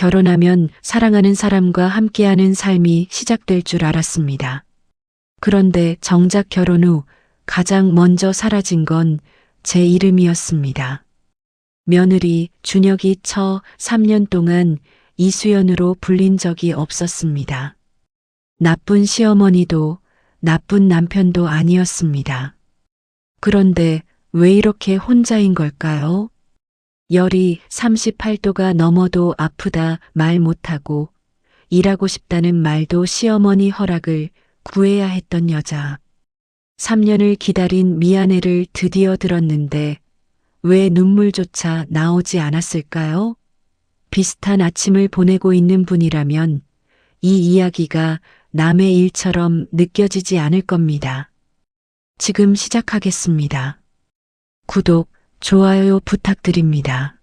결혼하면 사랑하는 사람과 함께하는 삶이 시작될 줄 알았습니다. 그런데 정작 결혼 후 가장 먼저 사라진 건 제 이름이었습니다. 며느리 준혁이 처 3년 동안 이수연으로 불린 적이 없었습니다. 나쁜 시어머니도 나쁜 남편도 아니었습니다. 그런데 왜 이렇게 혼자인 걸까요? 열이 38도가 넘어도 아프다 말 못하고 일하고 싶다는 말도 시어머니 허락을 구해야 했던 여자. 3년을 기다린 미안해를 드디어 들었는데 왜 눈물조차 나오지 않았을까요? 비슷한 아침을 보내고 있는 분이라면 이 이야기가 남의 일처럼 느껴지지 않을 겁니다. 지금 시작하겠습니다. 구독, 좋아요 부탁드립니다.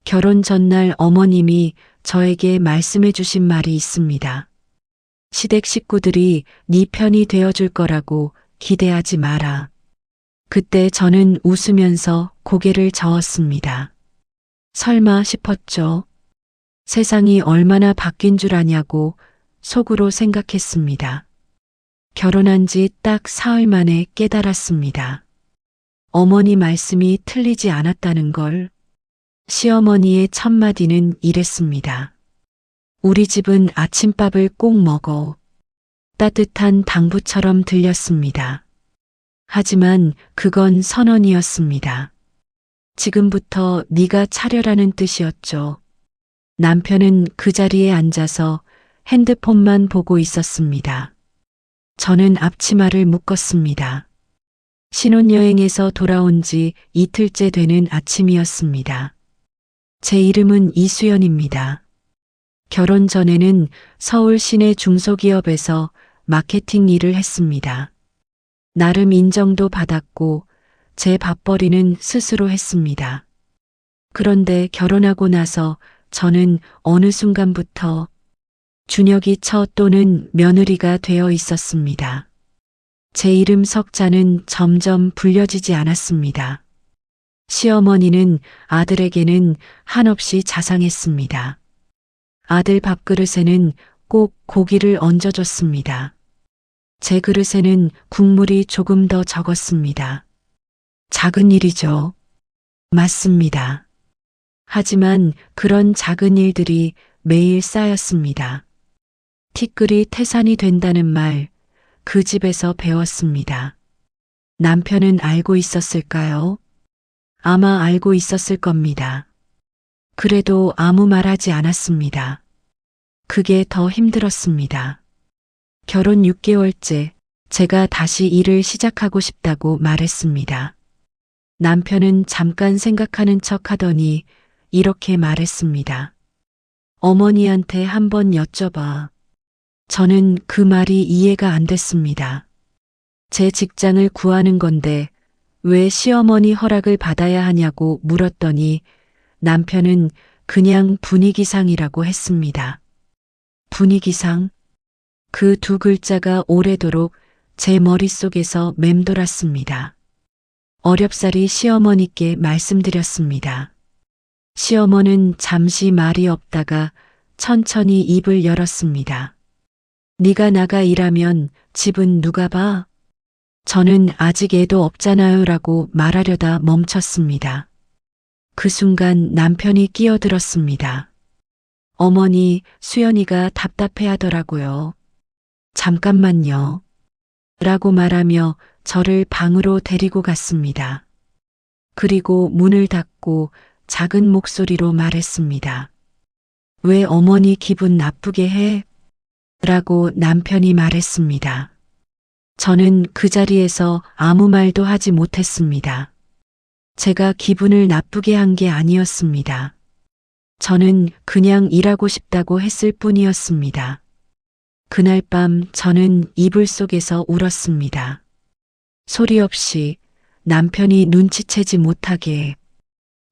결혼 전날 어머님이 저에게 말씀해 주신 말이 있습니다. 시댁 식구들이 네 편이 되어줄 거라고 기대하지 마라. 그때 저는 웃으면서 고개를 저었습니다. 설마 싶었죠. 세상이 얼마나 바뀐 줄 아냐고 속으로 생각했습니다. 결혼한 지 딱 사흘 만에 깨달았습니다. 어머니 말씀이 틀리지 않았다는 걸. 시어머니의 첫마디는 이랬습니다. 우리 집은 아침밥을 꼭 먹어. 따뜻한 당부처럼 들렸습니다. 하지만 그건 선언이었습니다. 지금부터 네가 차려라는 뜻이었죠. 남편은 그 자리에 앉아서 핸드폰만 보고 있었습니다. 저는 앞치마를 묶었습니다. 신혼여행에서 돌아온 지 이틀째 되는 아침이었습니다. 제 이름은 이수연입니다. 결혼 전에는 서울 시내 중소기업에서 마케팅 일을 했습니다. 나름 인정도 받았고 제 밥벌이는 스스로 했습니다. 그런데 결혼하고 나서 저는 어느 순간부터 준혁이 처 또는 며느리가 되어 있었습니다. 제 이름 석자는 점점 불려지지 않았습니다. 시어머니는 아들에게는 한없이 자상했습니다. 아들 밥그릇에는 꼭 고기를 얹어줬습니다. 제 그릇에는 국물이 조금 더 적었습니다. 작은 일이죠. 맞습니다. 하지만 그런 작은 일들이 매일 쌓였습니다. 티끌이 태산이 된다는 말, 그 집에서 배웠습니다. 남편은 알고 있었을까요? 아마 알고 있었을 겁니다. 그래도 아무 말 하지 않았습니다. 그게 더 힘들었습니다. 결혼 6개월째 제가 다시 일을 시작하고 싶다고 말했습니다. 남편은 잠깐 생각하는 척 하더니 이렇게 말했습니다. 어머니한테 한번 여쭤봐. 저는 그 말이 이해가 안 됐습니다. 제 직장을 구하는 건데 왜 시어머니 허락을 받아야 하냐고 물었더니 남편은 그냥 분위기상이라고 했습니다. 분위기상? 그 두 글자가 오래도록 제 머릿속에서 맴돌았습니다. 어렵사리 시어머니께 말씀드렸습니다. 시어머니는 잠시 말이 없다가 천천히 입을 열었습니다. 네가 나가 일하면 집은 누가 봐? 저는 아직 애도 없잖아요 라고 말하려다 멈췄습니다. 그 순간 남편이 끼어들었습니다. 어머니, 수연이가 답답해 하더라고요. 잠깐만요. 라고 말하며 저를 방으로 데리고 갔습니다. 그리고 문을 닫고 작은 목소리로 말했습니다. 왜 어머니 기분 나쁘게 해? 라고 남편이 말했습니다. 저는 그 자리에서 아무 말도 하지 못했습니다. 제가 기분을 나쁘게 한 게 아니었습니다. 저는 그냥 일하고 싶다고 했을 뿐이었습니다. 그날 밤 저는 이불 속에서 울었습니다. 소리 없이 남편이 눈치채지 못하게.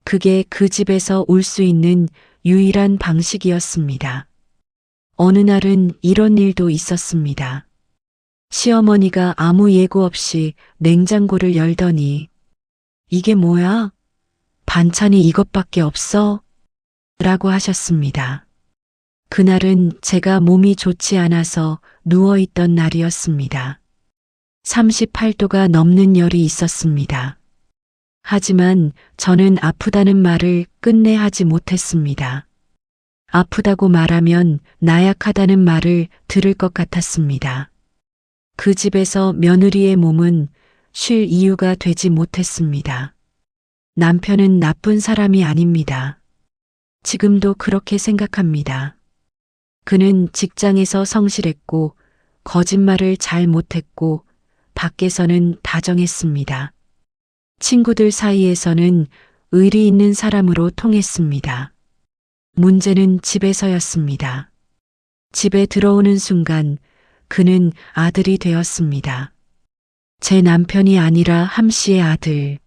그게 그 집에서 울 수 있는 유일한 방식이었습니다. 어느 날은 이런 일도 있었습니다. 시어머니가 아무 예고 없이 냉장고를 열더니 이게 뭐야? 반찬이 이것밖에 없어? 라고 하셨습니다. 그날은 제가 몸이 좋지 않아서 누워있던 날이었습니다. 38도가 넘는 열이 있었습니다. 하지만 저는 아프다는 말을 끝내 하지 못했습니다. 아프다고 말하면 나약하다는 말을 들을 것 같았습니다. 그 집에서 며느리의 몸은 쉴 이유가 되지 못했습니다. 남편은 나쁜 사람이 아닙니다. 지금도 그렇게 생각합니다. 그는 직장에서 성실했고 거짓말을 잘 못했고 밖에서는 다정했습니다. 친구들 사이에서는 의리 있는 사람으로 통했습니다. 문제는 집에서였습니다. 집에 들어오는 순간 그는 아들이 되었습니다. 제 남편이 아니라 함 씨의 아들.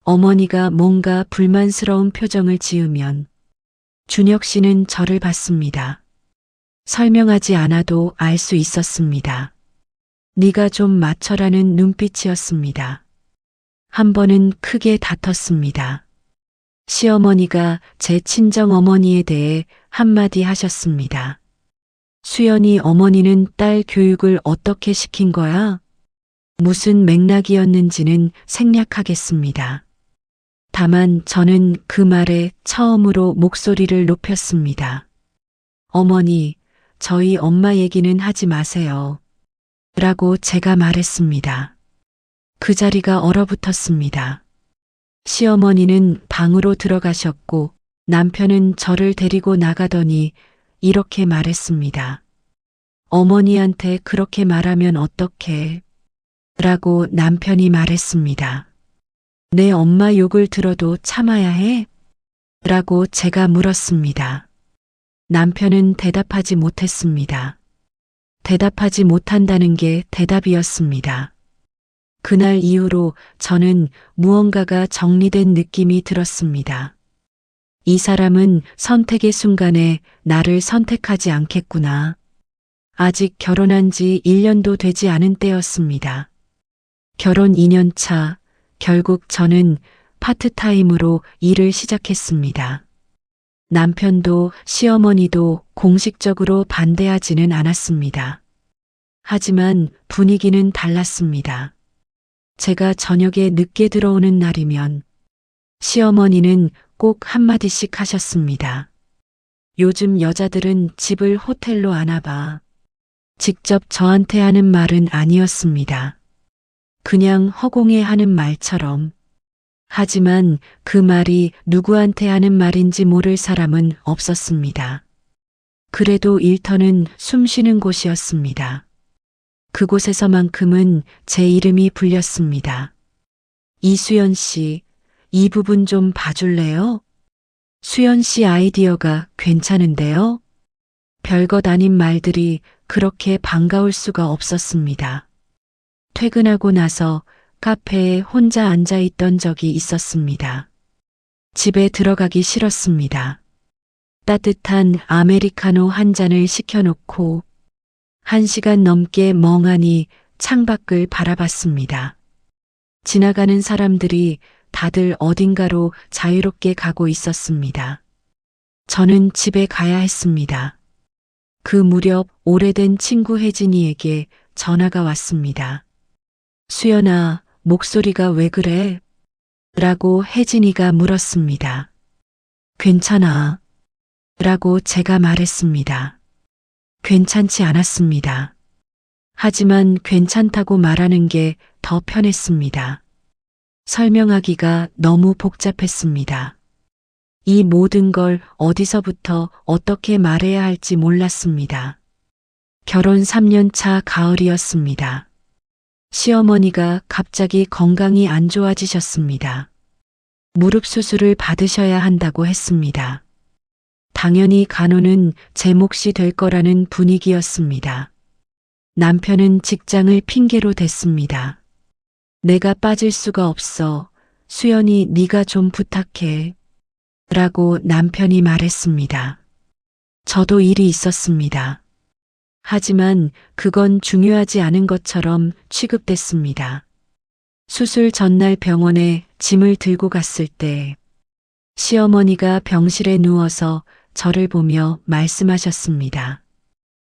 어머니가 뭔가 불만스러운 표정을 지으면 준혁 씨는 저를 봤습니다. 설명하지 않아도 알 수 있었습니다. 네가 좀 맞춰라는 눈빛이었습니다. 한 번은 크게 다퉜습니다. 시어머니가 제 친정 어머니에 대해 한마디 하셨습니다. 수연이 어머니는 딸 교육을 어떻게 시킨 거야? 무슨 맥락이었는지는 생략하겠습니다. 다만 저는 그 말에 처음으로 목소리를 높였습니다. 어머니, 저희 엄마 얘기는 하지 마세요. 라고 제가 말했습니다. 그 자리가 얼어붙었습니다. 시어머니는 방으로 들어가셨고 남편은 저를 데리고 나가더니 이렇게 말했습니다. 어머니한테 그렇게 말하면 어떡해? 라고 남편이 말했습니다. 내 엄마 욕을 들어도 참아야 해? 라고 제가 물었습니다. 남편은 대답하지 못했습니다. 대답하지 못한다는 게 대답이었습니다. 그날 이후로 저는 무언가가 정리된 느낌이 들었습니다. 이 사람은 선택의 순간에 나를 선택하지 않겠구나. 아직 결혼한 지 1년도 되지 않은 때였습니다. 결혼 2년 차, 결국 저는 파트타임으로 일을 시작했습니다. 남편도 시어머니도 공식적으로 반대하지는 않았습니다. 하지만 분위기는 달랐습니다. 제가 저녁에 늦게 들어오는 날이면 시어머니는 꼭 한마디씩 하셨습니다. 요즘 여자들은 집을 호텔로 아나 봐. 직접 저한테 하는 말은 아니었습니다. 그냥 허공에 하는 말처럼. 하지만 그 말이 누구한테 하는 말인지 모를 사람은 없었습니다. 그래도 일터는 숨 쉬는 곳이었습니다. 그곳에서만큼은 제 이름이 불렸습니다. 이수연 씨, 이 부분 좀 봐줄래요? 수연 씨 아이디어가 괜찮은데요? 별것 아닌 말들이 그렇게 반가울 수가 없었습니다. 퇴근하고 나서 카페에 혼자 앉아 있던 적이 있었습니다. 집에 들어가기 싫었습니다. 따뜻한 아메리카노 한 잔을 시켜놓고 1시간 넘게 멍하니 창밖을 바라봤습니다. 지나가는 사람들이 다들 어딘가로 자유롭게 가고 있었습니다. 저는 집에 가야 했습니다. 그 무렵 오래된 친구 혜진이에게 전화가 왔습니다. 수연아, 목소리가 왜 그래? 라고 혜진이가 물었습니다. 괜찮아. 라고 제가 말했습니다. 괜찮지 않았습니다. 하지만 괜찮다고 말하는 게 더 편했습니다. 설명하기가 너무 복잡했습니다. 이 모든 걸 어디서부터 어떻게 말해야 할지 몰랐습니다. 결혼 3년 차 가을이었습니다. 시어머니가 갑자기 건강이 안 좋아지셨습니다. 무릎 수술을 받으셔야 한다고 했습니다. 당연히 간호는 제 몫이 될 거라는 분위기였습니다. 남편은 직장을 핑계로 댔습니다. 내가 빠질 수가 없어. 수연이 네가 좀 부탁해. 라고 남편이 말했습니다. 저도 일이 있었습니다. 하지만 그건 중요하지 않은 것처럼 취급됐습니다. 수술 전날 병원에 짐을 들고 갔을 때 시어머니가 병실에 누워서 저를 보며 말씀하셨습니다.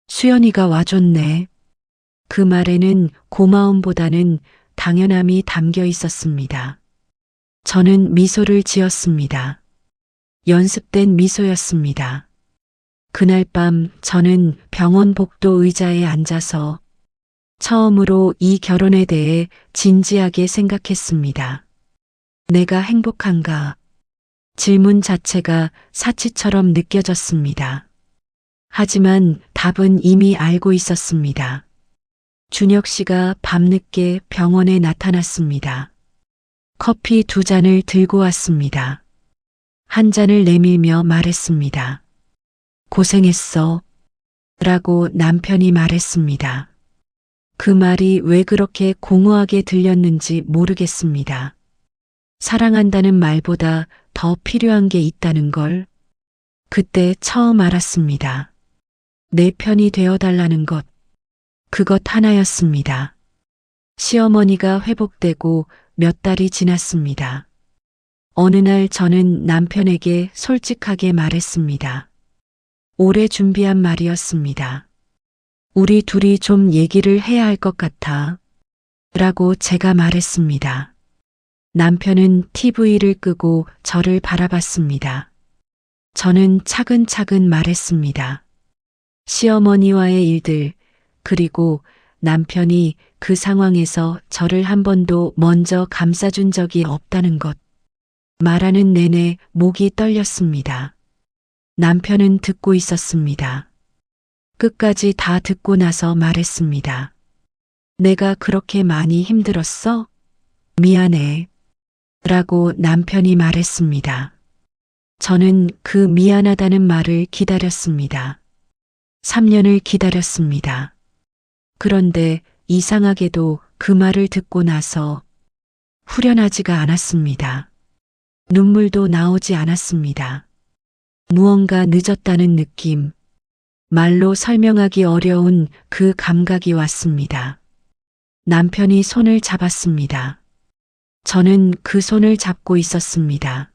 수연이가 와줬네. 그 말에는 고마움보다는 당연함이 담겨 있었습니다. 저는 미소를 지었습니다. 연습된 미소였습니다. 그날 밤 저는 병원 복도 의자에 앉아서 처음으로 이 결혼에 대해 진지하게 생각했습니다. 내가 행복한가? 질문 자체가 사치처럼 느껴졌습니다. 하지만 답은 이미 알고 있었습니다. 준혁 씨가 밤늦게 병원에 나타났습니다. 커피 2잔을 들고 왔습니다. 한 잔을 내밀며 말했습니다. 고생했어. 라고 남편이 말했습니다. 그 말이 왜 그렇게 공허하게 들렸는지 모르겠습니다. 사랑한다는 말보다 더 필요한 게 있다는 걸 그때 처음 알았습니다. 내 편이 되어달라는 것, 그것 하나였습니다. 시어머니가 회복되고 몇 달이 지났습니다. 어느 날 저는 남편에게 솔직하게 말했습니다. 오래 준비한 말이었습니다. 우리 둘이 좀 얘기를 해야 할 것 같아. 라고 제가 말했습니다. 남편은 TV를 끄고 저를 바라봤습니다. 저는 차근차근 말했습니다. 시어머니와의 일들, 그리고 남편이 그 상황에서 저를 한 번도 먼저 감싸준 적이 없다는 것. 말하는 내내 목이 떨렸습니다. 남편은 듣고 있었습니다. 끝까지 다 듣고 나서 말했습니다. 내가 그렇게 많이 힘들었어? 미안해. 라고 남편이 말했습니다. 저는 그 미안하다는 말을 기다렸습니다. 3년을 기다렸습니다. 그런데 이상하게도 그 말을 듣고 나서 후련하지가 않았습니다. 눈물도 나오지 않았습니다. 무언가 늦었다는 느낌, 말로 설명하기 어려운 그 감각이 왔습니다. 남편이 손을 잡았습니다. 저는 그 손을 잡고 있었습니다.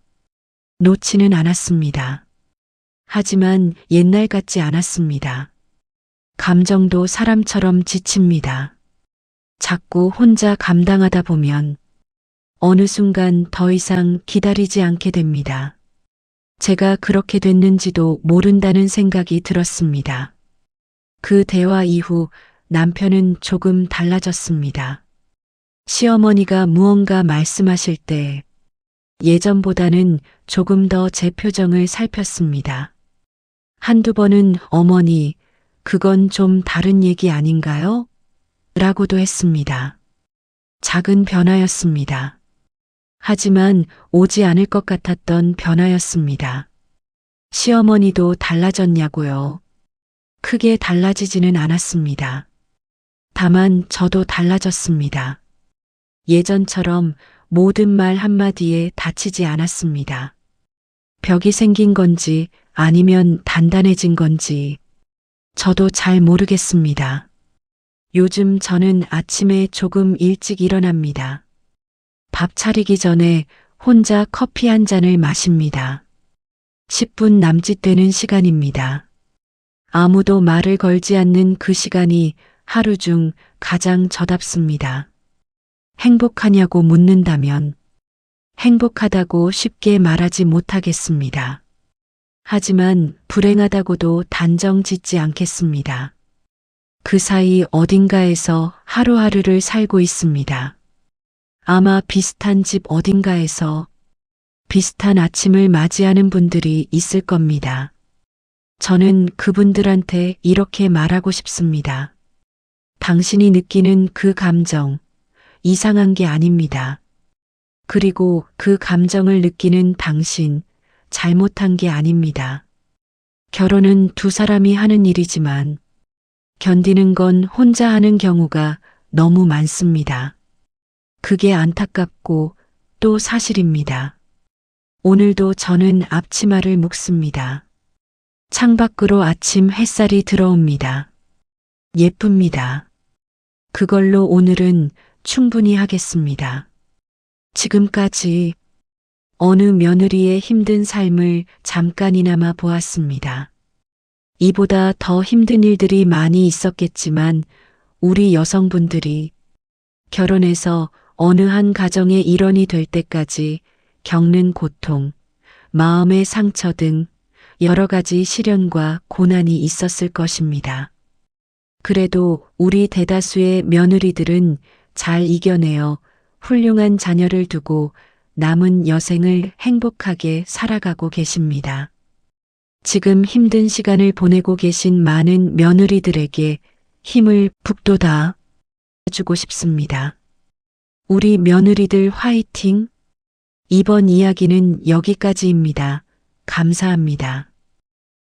놓지는 않았습니다. 하지만 옛날 같지 않았습니다. 감정도 사람처럼 지칩니다. 자꾸 혼자 감당하다 보면 어느 순간 더 이상 기다리지 않게 됩니다. 제가 그렇게 됐는지도 모른다는 생각이 들었습니다. 그 대화 이후 남편은 조금 달라졌습니다. 시어머니가 무언가 말씀하실 때 예전보다는 조금 더 제 표정을 살폈습니다. 한두 번은 어머니, 그건 좀 다른 얘기 아닌가요? 라고도 했습니다. 작은 변화였습니다. 하지만 오지 않을 것 같았던 변화였습니다. 시어머니도 달라졌냐고요? 크게 달라지지는 않았습니다. 다만 저도 달라졌습니다. 예전처럼 모든 말 한마디에 다치지 않았습니다. 벽이 생긴 건지 아니면 단단해진 건지 저도 잘 모르겠습니다. 요즘 저는 아침에 조금 일찍 일어납니다. 밥 차리기 전에 혼자 커피 한 잔을 마십니다. 10분 남짓 되는 시간입니다. 아무도 말을 걸지 않는 그 시간이 하루 중 가장 저답습니다. 행복하냐고 묻는다면 행복하다고 쉽게 말하지 못하겠습니다. 하지만 불행하다고도 단정 짓지 않겠습니다. 그 사이 어딘가에서 하루하루를 살고 있습니다. 아마 비슷한 집 어딘가에서 비슷한 아침을 맞이하는 분들이 있을 겁니다. 저는 그분들한테 이렇게 말하고 싶습니다. 당신이 느끼는 그 감정, 이상한 게 아닙니다. 그리고 그 감정을 느끼는 당신, 잘못한 게 아닙니다. 결혼은 두 사람이 하는 일이지만 견디는 건 혼자 하는 경우가 너무 많습니다. 그게 안타깝고 또 사실입니다. 오늘도 저는 앞치마를 묶습니다. 창밖으로 아침 햇살이 들어옵니다. 예쁩니다. 그걸로 오늘은 충분히 하겠습니다. 지금까지 어느 며느리의 힘든 삶을 잠깐이나마 보았습니다. 이보다 더 힘든 일들이 많이 있었겠지만 우리 여성분들이 결혼해서 어느 한 가정의 일원이 될 때까지 겪는 고통, 마음의 상처 등 여러 가지 시련과 고난이 있었을 것입니다. 그래도 우리 대다수의 며느리들은 잘 이겨내어 훌륭한 자녀를 두고 남은 여생을 행복하게 살아가고 계십니다. 지금 힘든 시간을 보내고 계신 많은 며느리들에게 힘을 북돋아 주고 싶습니다. 우리 며느리들 화이팅! 이번 이야기는 여기까지입니다. 감사합니다.